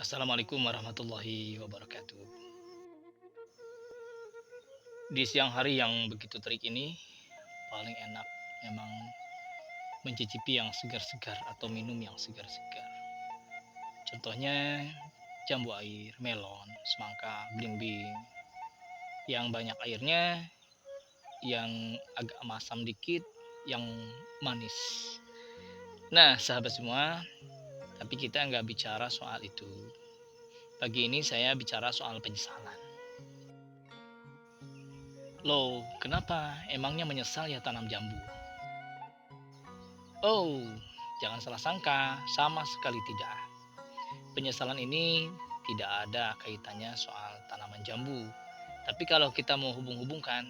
Assalamualaikum warahmatullahi wabarakatuh. Di siang hari yang begitu terik ini, paling enak memang mencicipi yang segar-segar atau minum yang segar-segar. Contohnya jambu air, melon, semangka, belimbing, yang banyak airnya, yang agak masam dikit, yang manis. Nah, sahabat semua, tapi kita nggak bicara soal itu. Pagi ini saya bicara soal penyesalan. Loh, kenapa? Emangnya menyesal ya tanam jambu? Oh, jangan salah sangka, sama sekali tidak. Penyesalan ini tidak ada kaitannya soal tanaman jambu. Tapi kalau kita mau hubung-hubungkan,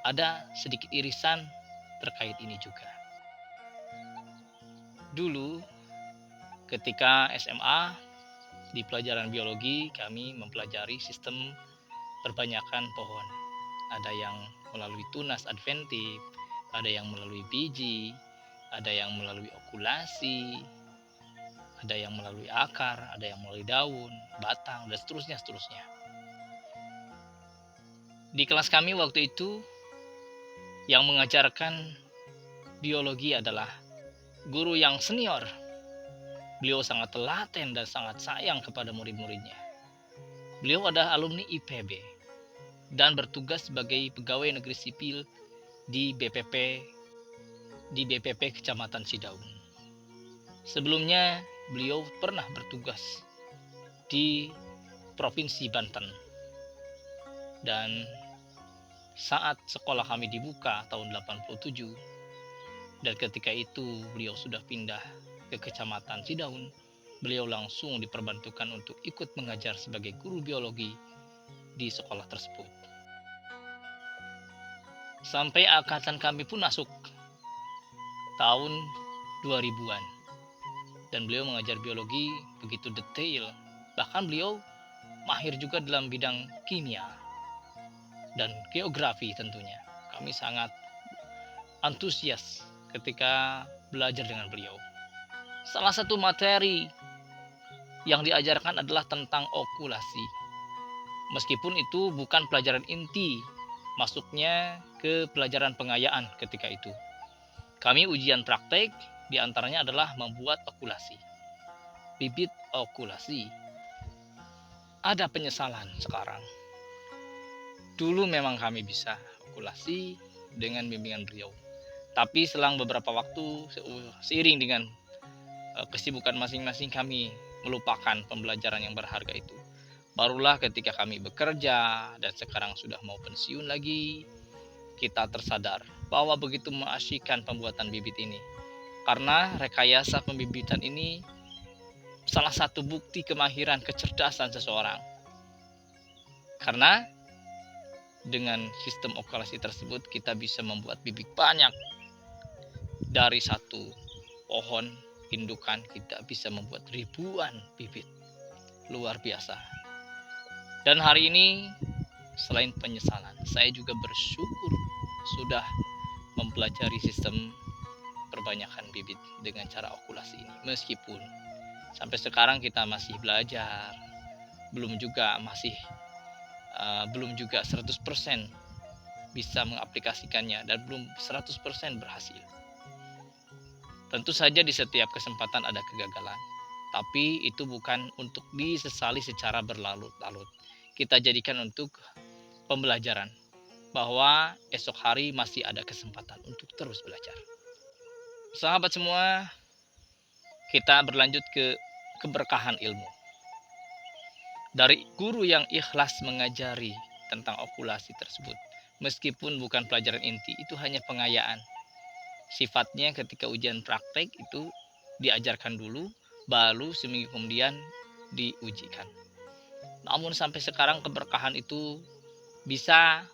ada sedikit irisan terkait ini juga. Dulu, ketika SMA, di pelajaran biologi, kami mempelajari sistem perbanyakan pohon. Ada yang melalui tunas adventif, ada yang melalui biji, ada yang melalui okulasi, ada yang melalui akar, ada yang melalui daun, batang, dan seterusnya. Di kelas kami waktu itu yang mengajarkan biologi adalah guru yang senior. Beliau sangat telaten dan sangat sayang kepada murid-muridnya. Beliau adalah alumni IPB dan bertugas sebagai pegawai negeri sipil di BPP Kecamatan Sidaun. Sebelumnya beliau pernah bertugas di Provinsi Banten. Dan saat sekolah kami dibuka tahun 87, dan ketika itu beliau sudah pindah ke Kecamatan Sidaun, beliau langsung diperbantukan untuk ikut mengajar sebagai guru biologi di sekolah tersebut. Sampai angkatan kami pun masuk tahun 2000-an. Dan beliau mengajar biologi begitu detail. Bahkan beliau mahir juga dalam bidang kimia dan geografi tentunya. Kami sangat antusias ketika belajar dengan beliau. Salah satu materi yang diajarkan adalah tentang okulasi. Meskipun itu bukan pelajaran inti, masuknya ke pelajaran pengayaan ketika itu. Kami ujian praktek, diantaranya adalah membuat okulasi. Bibit okulasi. Ada penyesalan sekarang. Dulu memang kami bisa okulasi dengan bimbingan beliau. Tapi selang beberapa waktu, seiring dengan kesibukan masing-masing, kami melupakan pembelajaran yang berharga itu. Barulah ketika kami bekerja dan sekarang sudah mau pensiun lagi, kita tersadar bahwa begitu mengasyikkan pembuatan bibit ini. Karena rekayasa pembibitan ini salah satu bukti kemahiran kecerdasan seseorang. Karena dengan sistem okulasi tersebut kita bisa membuat bibit banyak. Dari satu pohon indukan kita bisa membuat ribuan bibit. Luar biasa. Dan hari ini selain penyesalan, saya juga bersyukur sudah mempelajari sistem perbanyakan bibit dengan cara okulasi ini. Meskipun sampai sekarang kita masih belajar, belum juga 100% bisa mengaplikasikannya dan belum 100% berhasil. Tentu saja di setiap kesempatan ada kegagalan, tapi itu bukan untuk disesali secara berlarut-larut. Kita jadikan untuk pembelajaran bahwa esok hari masih ada kesempatan untuk terus belajar. Sahabat semua, kita berlanjut ke keberkahan ilmu. Dari guru yang ikhlas mengajari tentang okulasi tersebut, meskipun bukan pelajaran inti, itu hanya pengayaan. Sifatnya ketika ujian praktek itu diajarkan dulu, baru seminggu kemudian diujikan. Namun sampai sekarang keberkahan itu bisa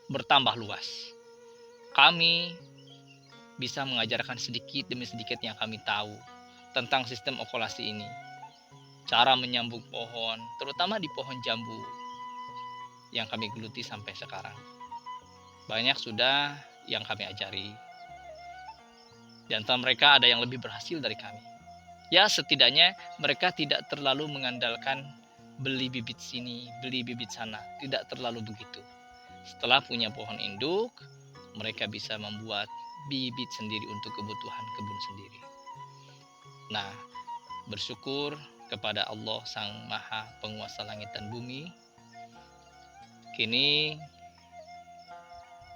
bertambah luas. Kami bisa mengajarkan sedikit demi sedikit yang kami tahu tentang sistem okulasi ini. Cara menyambung pohon, terutama di pohon jambu yang kami geluti sampai sekarang. Banyak sudah yang kami ajari. Di antara mereka ada yang lebih berhasil dari kami. Ya setidaknya mereka tidak terlalu mengandalkan beli bibit sini, beli bibit sana, tidak terlalu begitu. Setelah punya pohon induk, mereka bisa membuat bibit sendiri untuk kebutuhan kebun sendiri. Nah, bersyukur kepada Allah Sang Maha Penguasa Langit dan Bumi. Kini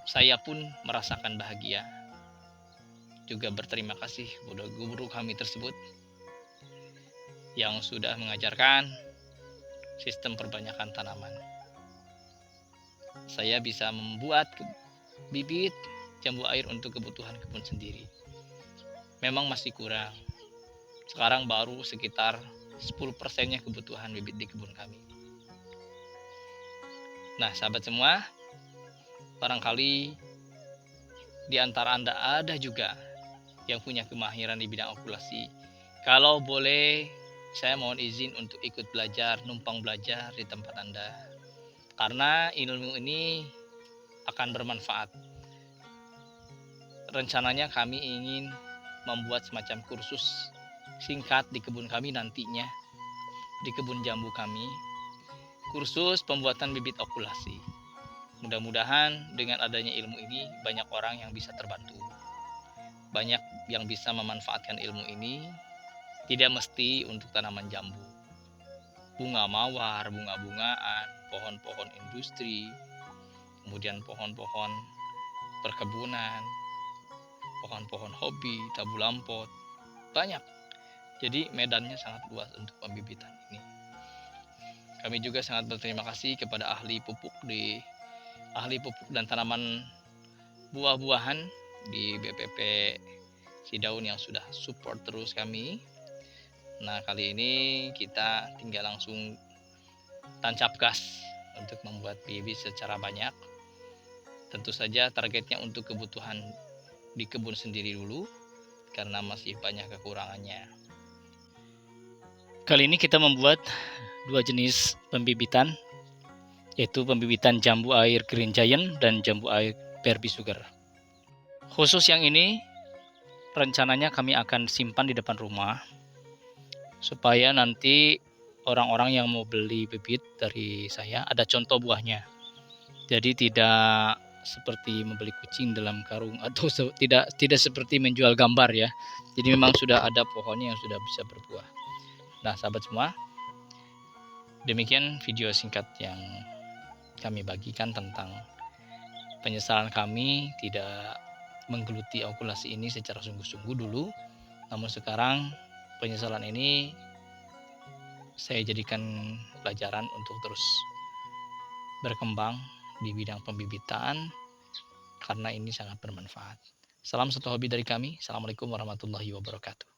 saya pun merasakan bahagia. Juga berterima kasih kepada guru kami tersebut yang sudah mengajarkan sistem perbanyakan tanaman. Saya bisa membuat bibit jambu air untuk kebutuhan kebun sendiri. Memang masih kurang. Sekarang baru sekitar 10%-nya kebutuhan bibit di kebun kami. Nah, sahabat semua, barangkali di antara Anda ada juga yang punya kemahiran di bidang okulasi. Kalau boleh, saya mohon izin untuk ikut belajar, numpang belajar di tempat Anda. Karena ilmu ini akan bermanfaat. Rencananya kami ingin membuat semacam kursus singkat di kebun kami nantinya, di kebun jambu kami, kursus pembuatan bibit okulasi. Mudah-mudahan dengan adanya ilmu ini banyak orang yang bisa terbantu. Banyak yang bisa memanfaatkan ilmu ini, tidak mesti untuk tanaman jambu. Bunga mawar, bunga-bungaan, pohon-pohon industri, kemudian pohon-pohon perkebunan, pohon-pohon hobi, tabu lampot, banyak. Jadi medannya sangat luas untuk pembibitan ini. Kami juga sangat berterima kasih kepada ahli pupuk dan tanaman buah-buahan di BPP Sidaun yang sudah support terus kami. Nah, kali ini kita tinggal langsung tancap gas untuk membuat bibit secara banyak. Tentu saja targetnya untuk kebutuhan di kebun sendiri dulu, karena masih banyak kekurangannya. Kali ini kita membuat 2 jenis pembibitan, yaitu pembibitan jambu air Green Giant dan jambu air Barbie Sugar. Khusus yang ini, rencananya kami akan simpan di depan rumah, supaya nanti orang-orang yang mau beli bibit dari saya ada contoh buahnya. Jadi tidak seperti membeli kucing dalam karung, atau tidak seperti menjual gambar ya. Jadi memang sudah ada pohonnya yang sudah bisa berbuah. Nah, sahabat semua, demikian video singkat yang kami bagikan tentang penyesalan kami tidak menggeluti okulasi ini secara sungguh-sungguh dulu. Namun sekarang penyesalan ini saya jadikan pelajaran untuk terus berkembang di bidang pembibitan, karena ini sangat bermanfaat. Salam satu hobi dari kami. Assalamualaikum warahmatullahi wabarakatuh.